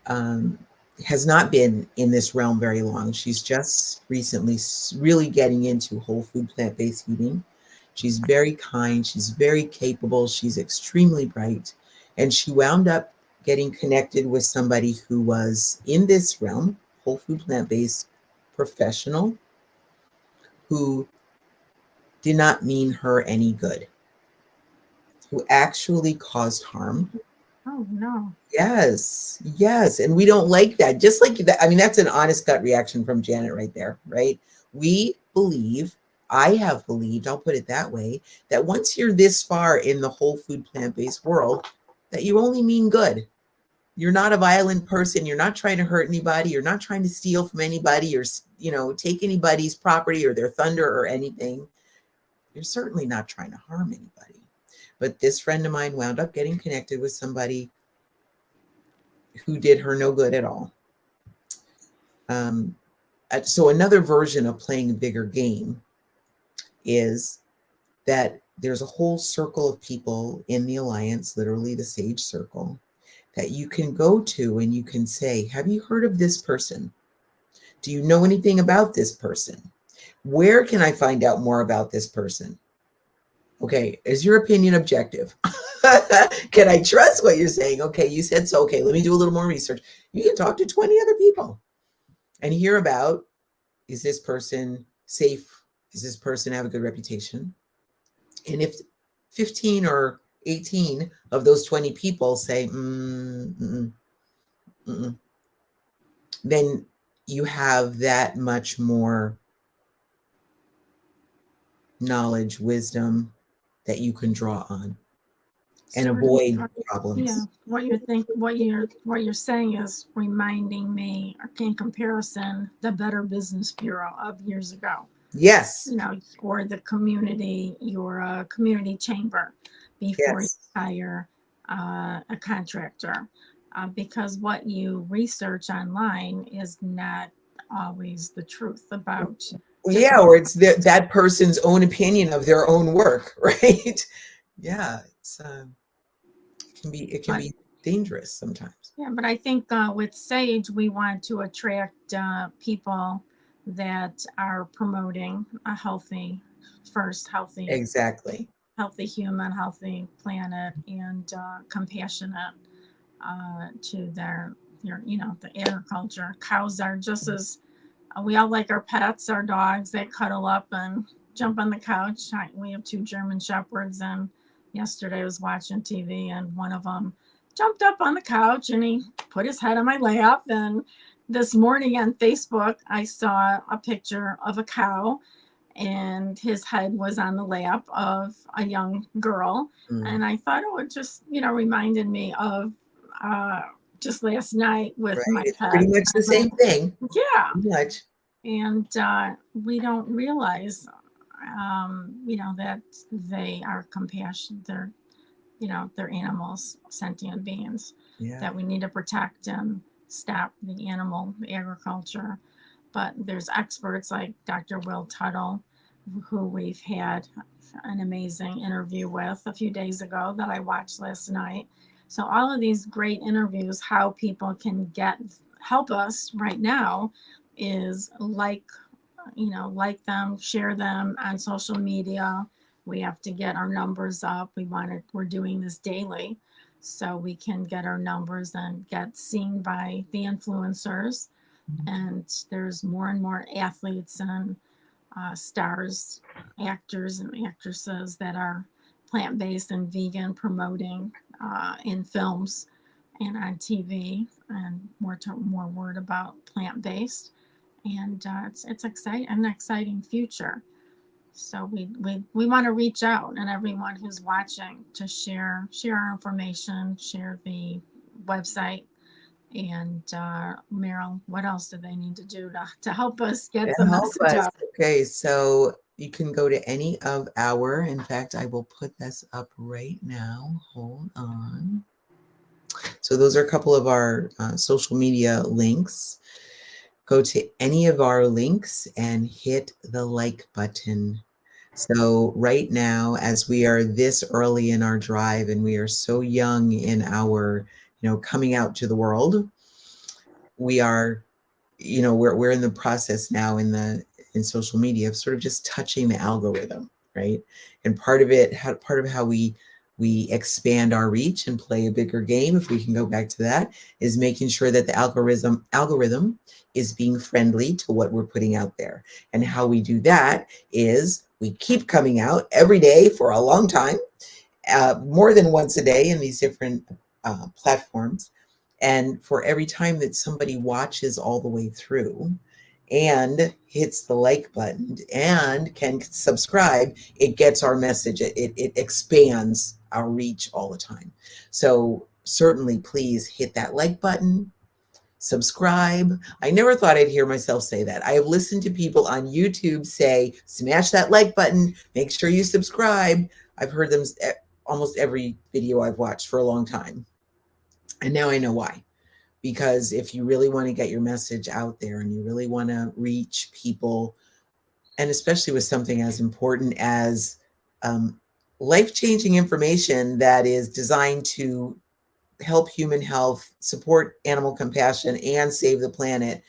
[SPEAKER 1] has not been in this realm very long. She's just recently really getting into whole food, plant-based eating. She's very kind. She's very capable. She's extremely bright. And she wound up getting connected with somebody who was in this realm, whole food, plant-based professional, who did not mean her any good, who actually caused harm.
[SPEAKER 2] Oh, no.
[SPEAKER 1] Yes. And we don't like that. Just like that. I mean, that's an honest gut reaction from Janet right there, right? I have believed, I'll put it that way, that once you're this far in the whole food, plant-based world, that you only mean good. You're not a violent person. You're not trying to hurt anybody. You're not trying to steal from anybody or, take anybody's property or their thunder or anything. You're certainly not trying to harm anybody. But this friend of mine wound up getting connected with somebody who did her no good at all. So another version of playing a bigger game is that there's a whole circle of people in the alliance, literally the sage circle, that you can go to and you can say, have you heard of this person? Do you know anything about this person? Where can I find out more about this person? Okay, is your opinion objective? Can I trust what you're saying? Okay, you said so. Okay, let me do a little more research. You can talk to 20 other people and hear about, is this person safe? Does this person have a good reputation? And if 15 or 18 of those 20 people say, then you have that much more knowledge, wisdom that you can draw on and avoid problems.
[SPEAKER 2] Yeah, what you're saying is reminding me, in comparison, the Better Business Bureau of years ago.
[SPEAKER 1] Yes.
[SPEAKER 2] Or your community chamber before you hire a contractor, because what you research online is not always the truth about.
[SPEAKER 1] Yeah, or it's that person's own opinion of their own work, right? Yeah, it can be dangerous sometimes.
[SPEAKER 2] Yeah, but I think with Sage, we want to attract people that are promoting a healthy, first
[SPEAKER 1] Exactly.
[SPEAKER 2] healthy human, healthy planet, and compassionate to the agriculture. Cows are just as we all like our pets, our dogs. They cuddle up and jump on the couch. We have two German shepherds, and yesterday I was watching TV, and one of them jumped up on the couch and he put his head on my lap. And this morning on Facebook, I saw a picture of a cow, and his head was on the lap of a young girl.
[SPEAKER 1] Mm.
[SPEAKER 2] And I thought, oh, it just reminded me of uh, just last night with
[SPEAKER 1] Right.
[SPEAKER 2] my
[SPEAKER 1] It's pretty
[SPEAKER 2] pets.
[SPEAKER 1] much the same thing.
[SPEAKER 2] Yeah,
[SPEAKER 1] Pretty much.
[SPEAKER 2] and we don't realize that they are compassion. They're animals, sentient beings
[SPEAKER 1] Yeah.
[SPEAKER 2] that we need to protect and stop the animal agriculture. But there's experts like Dr. Will Tuttle, who we've had an amazing interview with a few days ago that I watched last night. So all of these great interviews, how people can help us right now is like them, share them on social media. We have to get our numbers up. We're doing this daily so we can get our numbers and get seen by the influencers. And there's more and more athletes and stars, actors and actresses that are plant-based and vegan, promoting in films and on TV, and more word about plant-based. And it's an exciting future. So we want to reach out, and everyone who's watching, to share our information, share the website. And Meryl, what else do they need to do to help us get the
[SPEAKER 1] And help
[SPEAKER 2] message
[SPEAKER 1] us.
[SPEAKER 2] out?
[SPEAKER 1] Okay, so you can go to any of our, in fact, I will put this up right now. Hold on. So those are a couple of our social media links. Go to any of our links and hit the like button. So right now, as we are this early in our drive and we are so young in our, coming out to the world, we are, we're in the process now in social media of sort of just touching the algorithm, right? And part of how we expand our reach and play a bigger game, if we can go back to that, is making sure that the algorithm is being friendly to what we're putting out there. And how we do that is we keep coming out every day for a long time, more than once a day in these different platforms. And for every time that somebody watches all the way through and hits the like button and can subscribe, it gets our message. It expands our reach all the time. So certainly, please hit that like button, subscribe. I never thought I'd hear myself say that. I have listened to people on YouTube say, smash that like button, make sure you subscribe. I've heard them almost every video I've watched for a long time. And now I know why. Because if you really want to get your message out there and you really want to reach people, and especially with something as important as life-changing information that is designed to help human health, support animal compassion, and save the planet,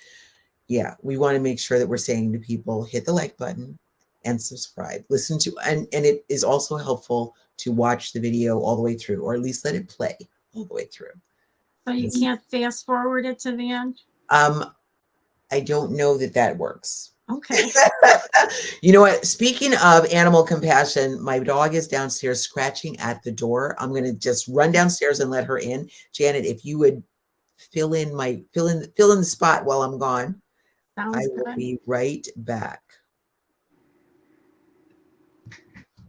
[SPEAKER 1] yeah, we want to make sure that we're saying to people, hit the like button and subscribe. Listen to, and it is also helpful to watch the video all the way through, or at least let it play all the way through.
[SPEAKER 2] So you can't fast forward it to the end?
[SPEAKER 1] I don't know that works.
[SPEAKER 2] Okay.
[SPEAKER 1] You know what? Speaking of animal compassion, my dog is downstairs scratching at the door. I'm going to just run downstairs and let her in. Janet, if you would fill in the spot while I'm gone, I
[SPEAKER 2] Sounds
[SPEAKER 1] will
[SPEAKER 2] good.
[SPEAKER 1] be right back.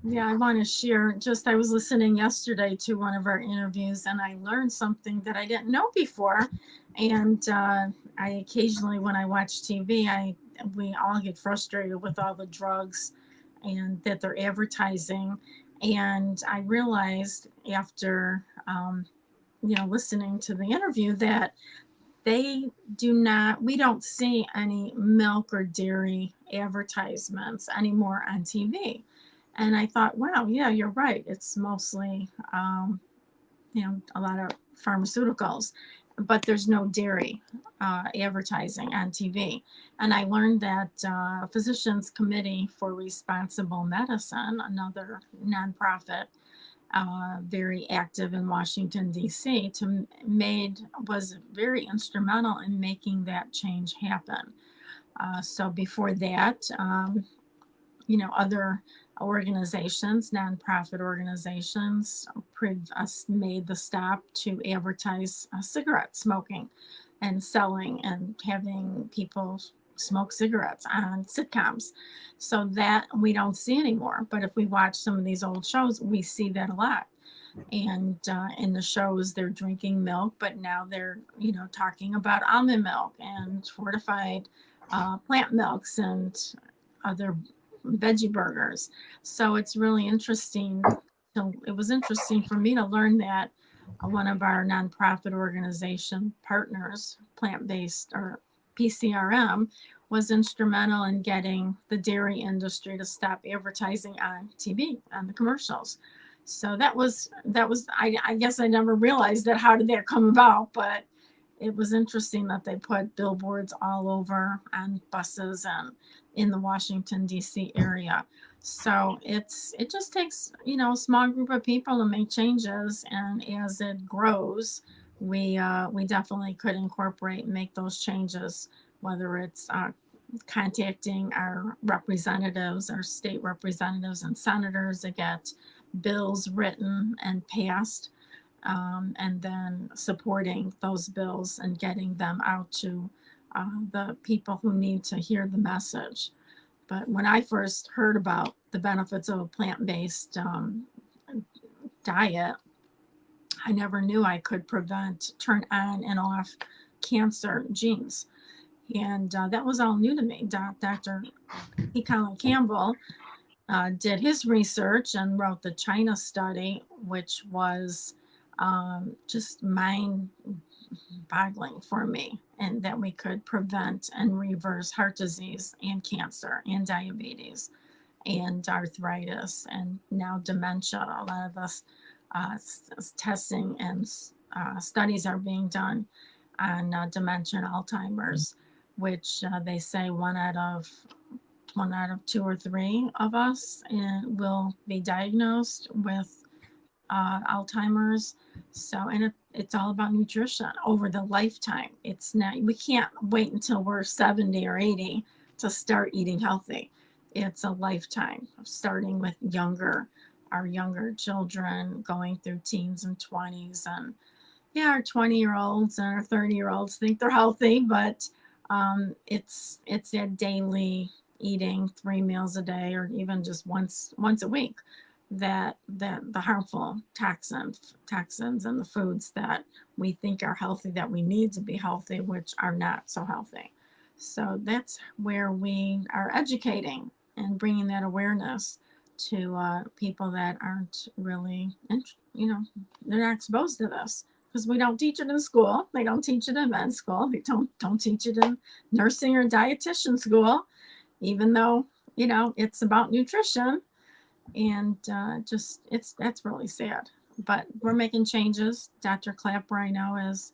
[SPEAKER 2] Yeah, I want to share. I was listening yesterday to one of our interviews, and I learned something that I didn't know before. And I occasionally, when I watch TV, we all get frustrated with all the drugs and that they're advertising. And I realized after, listening to the interview that we don't see any milk or dairy advertisements anymore on TV. And I thought, wow, yeah, you're right. It's mostly a lot of pharmaceuticals, but there's no dairy advertising on TV. And I learned that Physicians Committee for Responsible Medicine, another nonprofit, very active in Washington D.C., was very instrumental in making that change happen. So before that, other organizations, nonprofit organizations, made the stop to advertise cigarette smoking and selling and having people smoke cigarettes on sitcoms. So that we don't see anymore. But if we watch some of these old shows, we see that a lot. And in the shows, they're drinking milk, but now they're, talking about almond milk and fortified plant milks and other veggie burgers. So it's really interesting. So it was interesting for me to learn that one of our nonprofit organization partners, plant-based or PCRM, was instrumental in getting the dairy industry to stop advertising on TV, on the commercials. So I guess I never realized that. How did that come about? But it was interesting that they put billboards all over on buses and in the Washington D.C. area. So it just takes a small group of people to make changes, and as it grows, we definitely could incorporate and make those changes. Whether it's contacting our representatives, our state representatives and senators to get bills written and passed, and then supporting those bills and getting them out to the people who need to hear the message. But when I first heard about the benefits of a plant-based diet, I never knew I could turn on and off cancer genes. And that was all new to me. Dr. E. Colin Campbell did his research and wrote the China study, which was just mind-boggling for me, and that we could prevent and reverse heart disease and cancer and diabetes and arthritis and now dementia. A lot of this testing and studies are being done on dementia and Alzheimer's, which they say one out of 2 or 3 of us will be diagnosed with Alzheimer's. So, and it's all about nutrition over the lifetime. It's not, we can't wait until we're 70 or 80 to start eating healthy. It's a lifetime, starting with our younger children, going through teens and 20s. And yeah, our 20-year-olds and our 30-year-olds think they're healthy, but it's that daily eating 3 meals a day or even just once a week, that the harmful toxins and the foods that we think are healthy, that we need to be healthy, which are not so healthy. So that's where we are educating and bringing that awareness to people that aren't really, they're not exposed to this, because we don't teach it in school. They don't teach it in med school. They don't teach it in nursing or dietitian school, even though, it's about nutrition. And that's really sad. But we're making changes. Dr. Clapper, I know, is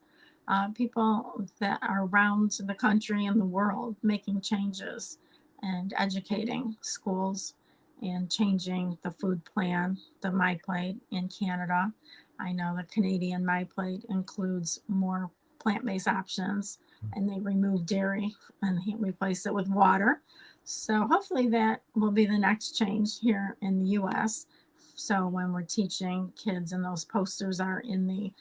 [SPEAKER 2] people that are around the country and the world making changes and educating schools and changing the food plan, the My Plate in Canada. I know the Canadian My Plate includes more plant-based options, and they remove dairy and replace it with water. So hopefully that will be the next change here in the US. So when we're teaching kids and those posters are in the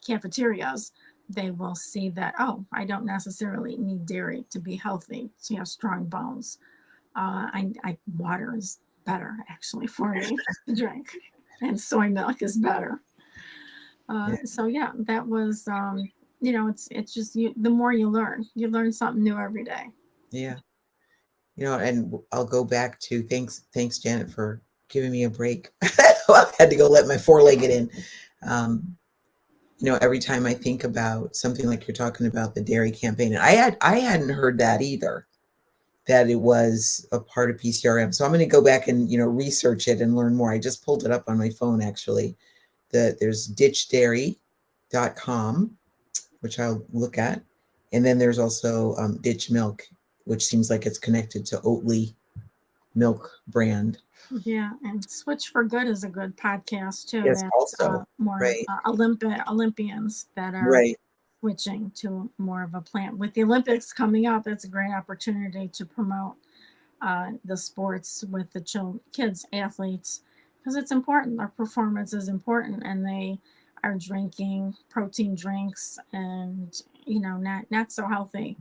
[SPEAKER 2] cafeterias, they will see that, oh, I don't necessarily need dairy to be healthy, to have strong bones. Water is better actually for me to drink, and soy milk is better. So yeah, that was, it's just the more you learn something new every day.
[SPEAKER 1] Yeah. And I'll go back to thanks, Janet, for giving me a break. I had to go let my four-legged in. Every time I think about something like you're talking about, the dairy campaign, and I hadn't heard that either, that it was a part of PCRM. So I'm going to go back and, research it and learn more. I just pulled it up on my phone, actually, There's ditchdairy.com, which I'll look at. And then there's also Ditch Milk, which seems like it's connected to Oatly milk brand.
[SPEAKER 2] Yeah, and Switch for Good is a good podcast too.
[SPEAKER 1] Yes,
[SPEAKER 2] That's
[SPEAKER 1] also.
[SPEAKER 2] more
[SPEAKER 1] Right,
[SPEAKER 2] Olympians that are
[SPEAKER 1] right,
[SPEAKER 2] switching to more of a plant. With the Olympics coming up, it's a great opportunity to promote the sports with the kids, athletes, because it's important. Their performance is important, and they are drinking protein drinks and not so healthy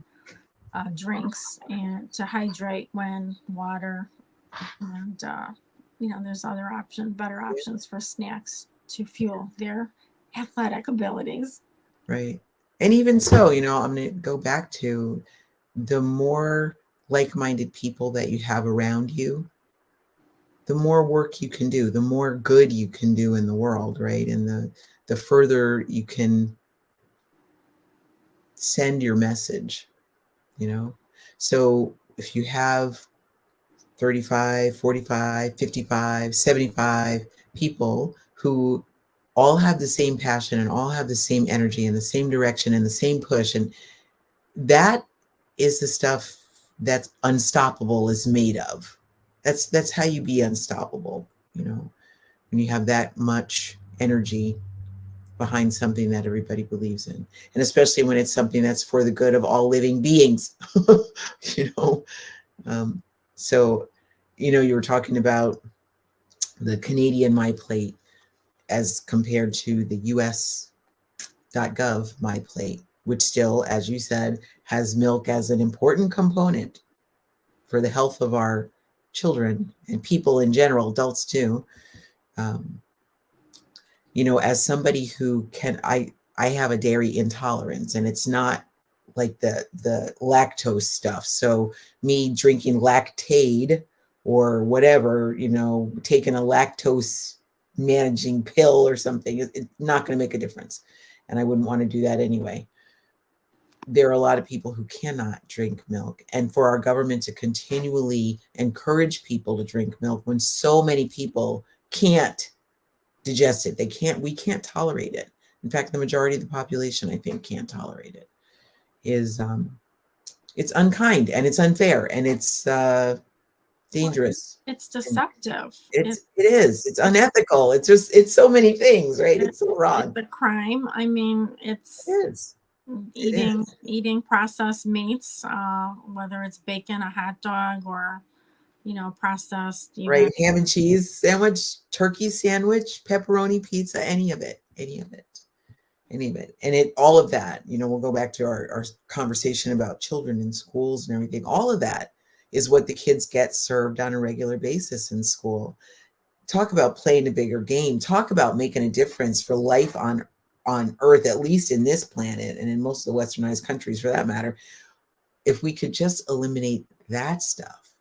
[SPEAKER 2] drinks and to hydrate when water and there's other better options for snacks to fuel their athletic abilities.
[SPEAKER 1] right. And even so, I'm going to go back to the more like-minded people that you have around you, the more work you can do, the more good you can do in the world, right? And the further you can send your message, you know? So if you have 35, 45, 55, 75 people who all have the same passion and all have the same energy and the same direction and the same push, and that is the stuff that's unstoppable is made of. That's how you be unstoppable, when you have that much energy behind something that everybody believes in, and especially when it's something that's for the good of all living beings. you know um, so you were talking about the Canadian My Plate as compared to the US.gov My Plate, which still, as you said, has milk as an important component for the health of our children and people in general, adults too. um, as somebody who I have a dairy intolerance, and it's not like the lactose stuff. So me drinking Lactaid or whatever, taking a lactose managing pill or something, it's not going to make a difference. And I wouldn't want to do that anyway. There are a lot of people who cannot drink milk, and for our government to continually encourage people to drink milk when so many people can't digest it. We can't tolerate it. In fact, the majority of the population, I think, can't tolerate it. Is It's unkind and it's unfair and it's dangerous.
[SPEAKER 2] It's deceptive.
[SPEAKER 1] It's unethical. It's so many things, right? It's so
[SPEAKER 2] It's
[SPEAKER 1] wrong.
[SPEAKER 2] a crime. I mean,
[SPEAKER 1] It
[SPEAKER 2] it's
[SPEAKER 1] is. It
[SPEAKER 2] eating
[SPEAKER 1] is.
[SPEAKER 2] eating processed meats, whether it's bacon, a hot dog, or processed even.
[SPEAKER 1] Right. Ham and cheese sandwich, turkey sandwich, pepperoni pizza, any of it. Any of it. Any of it. And all of that, we'll go back to our conversation about children in schools and everything. All of that is what the kids get served on a regular basis in school. Talk about playing a bigger game. Talk about making a difference for life on Earth, at least in this planet and in most of the westernized countries for that matter. If we could just eliminate that stuff,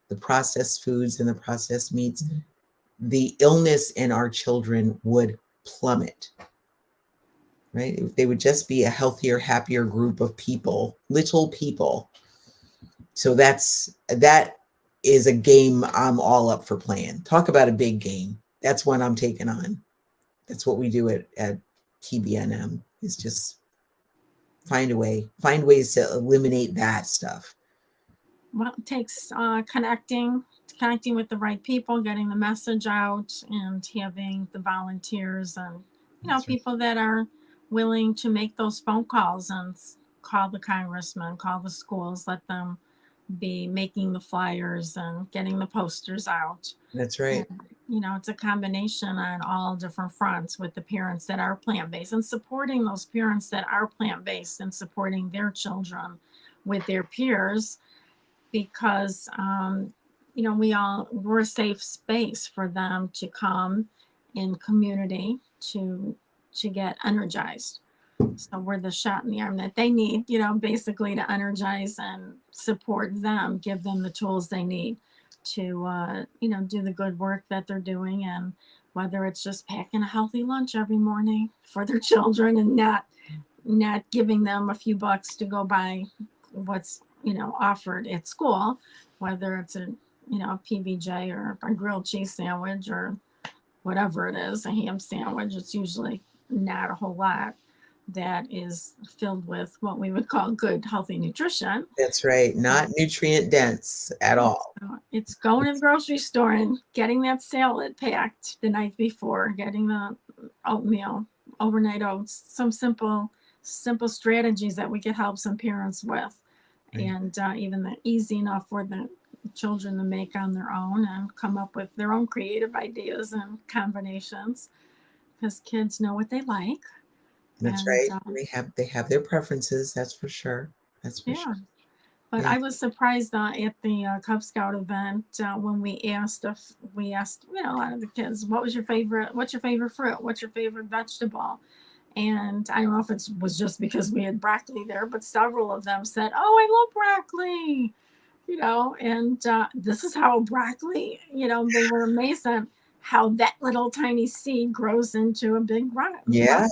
[SPEAKER 1] the processed foods and the processed meats, the illness in our children would plummet. Right? If they would just be a healthier, happier group of people, little people. So that is a game I'm all up for playing. Talk about a big game. That's one I'm taking on. That's what we do at TBNM, is just find ways to eliminate that stuff.
[SPEAKER 2] Well, it takes connecting with the right people, getting the message out, and having the volunteers and
[SPEAKER 1] That's right.
[SPEAKER 2] people that are willing to make those phone calls and call the congressman, call the schools, let them be making the flyers and getting the posters out.
[SPEAKER 1] That's
[SPEAKER 2] And
[SPEAKER 1] right.
[SPEAKER 2] it's a combination on all different fronts with the parents that are plant-based and supporting those parents that are plant-based and supporting their children with their peers, because we're a safe space for them to come in community to get energized. So we're the shot in the arm that they need, basically to energize and support them, give them the tools they need to do the good work that they're doing. And whether it's just packing a healthy lunch every morning for their children and not giving them a few bucks to go buy what's offered at school, whether it's a PBJ or a grilled cheese sandwich or whatever it is, a ham sandwich, it's usually not a whole lot that is filled with what we would call good, healthy nutrition.
[SPEAKER 1] That's right. Not nutrient dense at all.
[SPEAKER 2] It's going to the grocery store and getting that salad packed the night before, getting the oatmeal, overnight oats, some simple strategies that we could help some parents with,
[SPEAKER 1] Right.
[SPEAKER 2] and even the easy enough for the children to make on their own and come up with their own creative ideas and combinations, because kids know what they like.
[SPEAKER 1] That's
[SPEAKER 2] And
[SPEAKER 1] right. They have their preferences. That's for sure. That's for
[SPEAKER 2] yeah,
[SPEAKER 1] sure.
[SPEAKER 2] but
[SPEAKER 1] Yeah.
[SPEAKER 2] I was surprised at the Cub Scout event when we asked, a lot of the kids, what's your favorite fruit? What's your favorite vegetable? And I don't know if it was just because we had broccoli there, but several of them said, "Oh, I love broccoli," and this is how broccoli, they were amazed at how that little tiny seed grows into a big rock.
[SPEAKER 1] Yeah.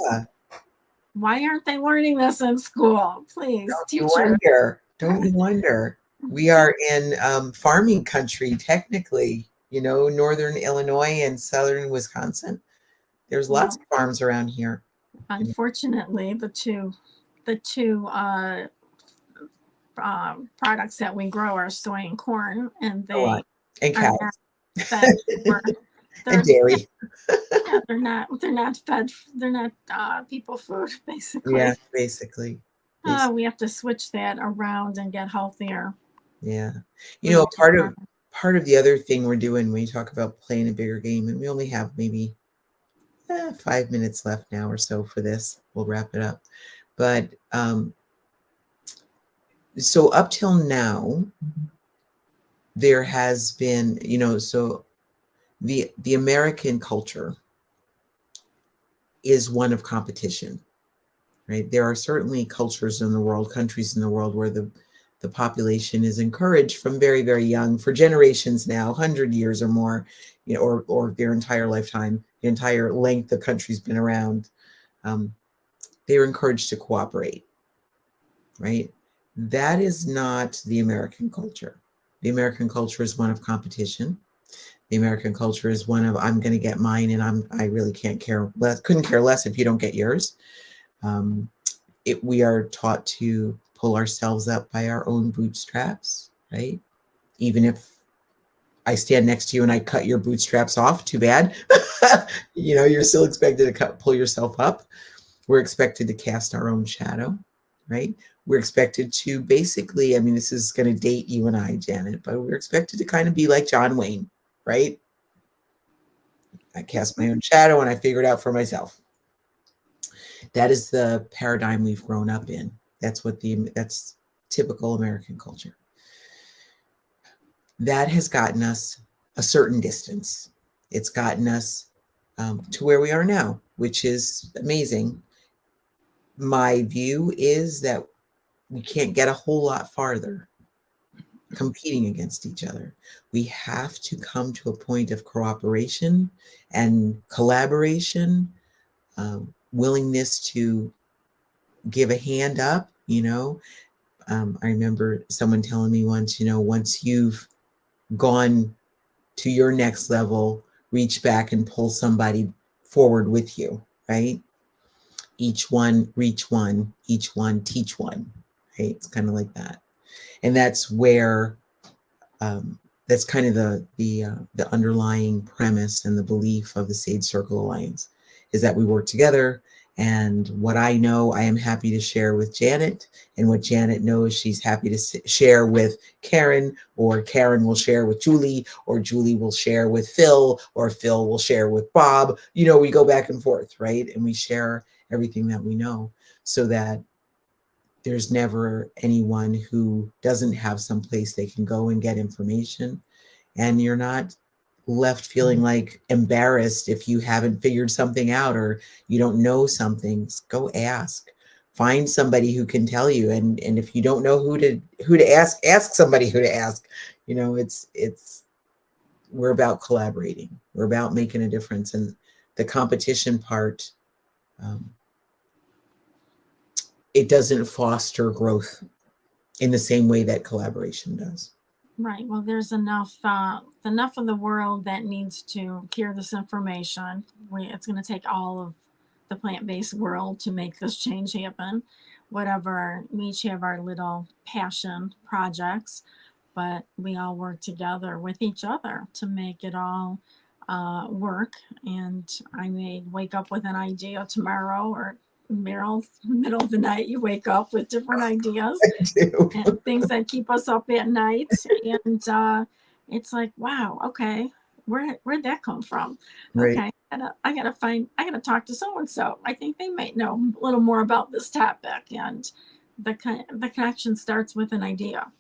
[SPEAKER 2] Why aren't they learning this in school? Please,
[SPEAKER 1] Don't you
[SPEAKER 2] teachers.
[SPEAKER 1] wonder? Don't you wonder? We are in farming country, technically, northern Illinois and southern Wisconsin. There's lots
[SPEAKER 2] Well,
[SPEAKER 1] of farms around here.
[SPEAKER 2] unfortunately, the two products that we grow are soy and corn, and
[SPEAKER 1] A lot.
[SPEAKER 2] they
[SPEAKER 1] And
[SPEAKER 2] are
[SPEAKER 1] cows
[SPEAKER 2] not fed for.
[SPEAKER 1] and
[SPEAKER 2] They're
[SPEAKER 1] dairy.
[SPEAKER 2] Yeah, they're not fed. They're not people food
[SPEAKER 1] Yeah,
[SPEAKER 2] basically.
[SPEAKER 1] basically.
[SPEAKER 2] We have to switch that around and get healthier
[SPEAKER 1] Yeah.
[SPEAKER 2] food to
[SPEAKER 1] Part of
[SPEAKER 2] farm.
[SPEAKER 1] the other thing we're doing when you talk about playing a bigger game, and we only have maybe 5 minutes left now or so for this. We'll wrap it up. But so up till now, there has been, so the American culture is one of competition, right? There are certainly cultures in the world, countries in the world where the population is encouraged from very, very young for generations now, 100 years or more, or their entire lifetime, the entire length the country's been around. They're encouraged to cooperate, right? That is not the American culture. The American culture is one of competition. The American culture is one of I'm going to get mine, and I really couldn't care less if you don't get yours. Um, we are taught to pull ourselves up by our own bootstraps, right? Even if I stand next to you and I cut your bootstraps off, too bad. You're still expected to pull yourself up. We're expected to cast our own shadow, right? We're expected to basically, I mean, this is going to date you and I, Janet, but we're expected to kind of be like John Wayne, right? I cast my own shadow and I figured it out for myself. That is the paradigm we've grown up in. That's typical American culture. That has gotten us a certain distance. It's gotten us to where we are now, which is amazing. My view is that we can't get a whole lot farther competing against each other. We have to come to a point of cooperation and collaboration, willingness to give a hand up. I remember someone telling me once, once you've gone to your next level, reach back and pull somebody forward with you, right? Each one reach one, each one teach one, right? It's kind of like that. And that's where that's kind of the underlying premise and the belief of the Sage Circle Alliance is that we work together. And what I know, I am happy to share with Janet, and what Janet knows, she's happy to share with Karen, or Karen will share with Julie, or Julie will share with Phil, or Phil will share with Bob. We go back and forth, right? And we share everything that we know so that there's never anyone who doesn't have some place they can go and get information, and you're not left feeling like embarrassed if you haven't figured something out or you don't know something. Go ask, find somebody who can tell you, and if you don't know who to ask somebody who to ask. It's we're about collaborating, we're about making a difference, and the competition part, it doesn't foster growth in the same way that collaboration does.
[SPEAKER 2] Right. Well, there's enough of the world that needs to hear this information. It's going to take all of the plant-based world to make this change happen. Whatever, we each have our little passion projects, but we all work together with each other to make it all work. And I may wake up with an idea tomorrow, or Meryl, middle of the night, you wake up with different ideas
[SPEAKER 1] I do.
[SPEAKER 2] and things that keep us up at night. And it's like, wow, okay, where'd that come from?
[SPEAKER 1] Right.
[SPEAKER 2] Okay, I gotta talk to so and so. I think they might know a little more about this topic. And the connection starts with an idea,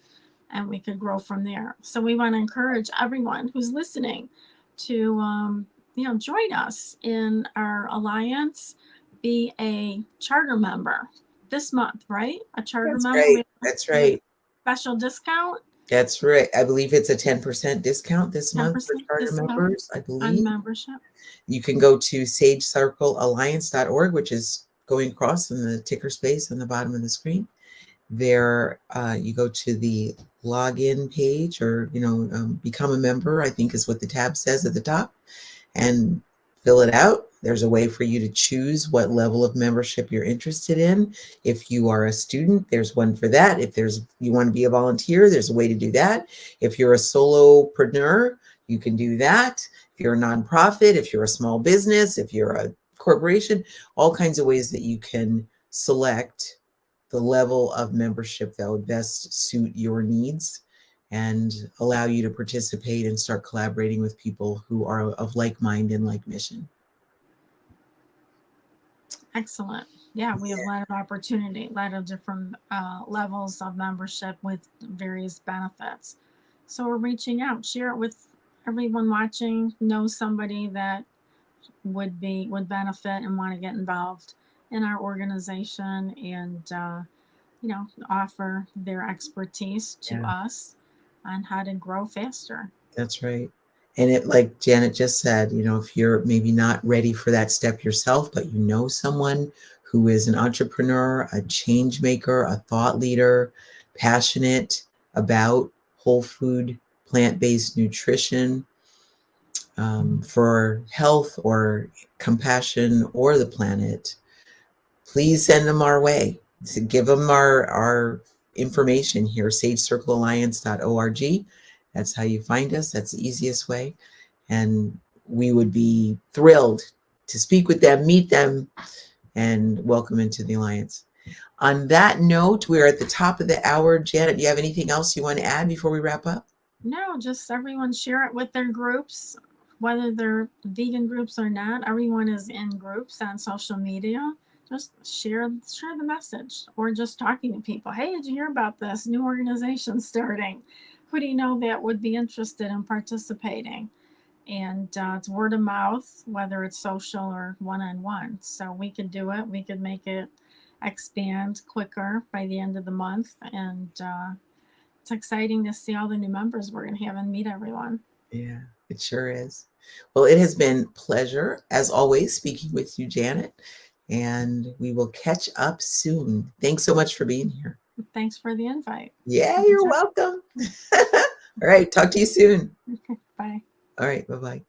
[SPEAKER 2] and we could grow from there. So we want to encourage everyone who's listening to join us in our alliance, be a charter member this month, right? A charter
[SPEAKER 1] That's
[SPEAKER 2] member.
[SPEAKER 1] right. That's
[SPEAKER 2] We have
[SPEAKER 1] right.
[SPEAKER 2] special discount,
[SPEAKER 1] That's right. I believe it's a 10% discount this month for
[SPEAKER 2] 10%
[SPEAKER 1] charter
[SPEAKER 2] discount
[SPEAKER 1] members, I
[SPEAKER 2] on
[SPEAKER 1] believe.
[SPEAKER 2] membership.
[SPEAKER 1] You can go to sagecirclealliance.org, which is going across in the ticker space on the bottom of the screen. There, you go to the login page, or become a member, I think is what the tab says at the top, and fill it out. There's a way for you to choose what level of membership you're interested in. If you are a student, there's one for that. If you want to be a volunteer, there's a way to do that. If you're a solopreneur, you can do that. If you're a nonprofit, if you're a small business, if you're a corporation, all kinds of ways that you can select the level of membership that would best suit your needs and allow you to participate and start collaborating with people who are of like mind and like mission.
[SPEAKER 2] Excellent. Yeah, we have a lot of opportunity, a lot of different levels of membership with various benefits. So we're reaching out, share it with everyone watching, know somebody that would benefit and want to get involved in our organization, and offer their expertise to
[SPEAKER 1] Yeah,
[SPEAKER 2] us on how to grow faster.
[SPEAKER 1] that's right. And it, like Janet just said, if you're maybe not ready for that step yourself, but you know someone who is an entrepreneur, a change maker, a thought leader, passionate about whole food, plant-based nutrition, for health or compassion or the planet, please send them our way. To give them our information here, sagecirclealliance.org. That's how you find us. That's the easiest way. And we would be thrilled to speak with them, meet them, and welcome into the Alliance. On that note, we're at the top of the hour. Janet, do you have anything else you want to add before we wrap up?
[SPEAKER 2] No, just everyone share it with their groups, whether they're vegan groups or not. Everyone is in groups on social media. Just share the message, or just talking to people. Hey, did you hear about this new organization starting? Who do you know that would be interested in participating? And it's word of mouth, whether it's social or one-on-one. So we could do it. We could make it expand quicker by the end of the month. And it's exciting to see all the new members we're going to have and meet everyone.
[SPEAKER 1] Yeah, it sure is. Well, it has been pleasure, as always, speaking with you, Janet, and we will catch up soon. Thanks so much for being here.
[SPEAKER 2] Thanks for the invite.
[SPEAKER 1] Yeah, you're welcome. All right, talk to you soon.
[SPEAKER 2] Okay, bye.
[SPEAKER 1] All right, bye-bye.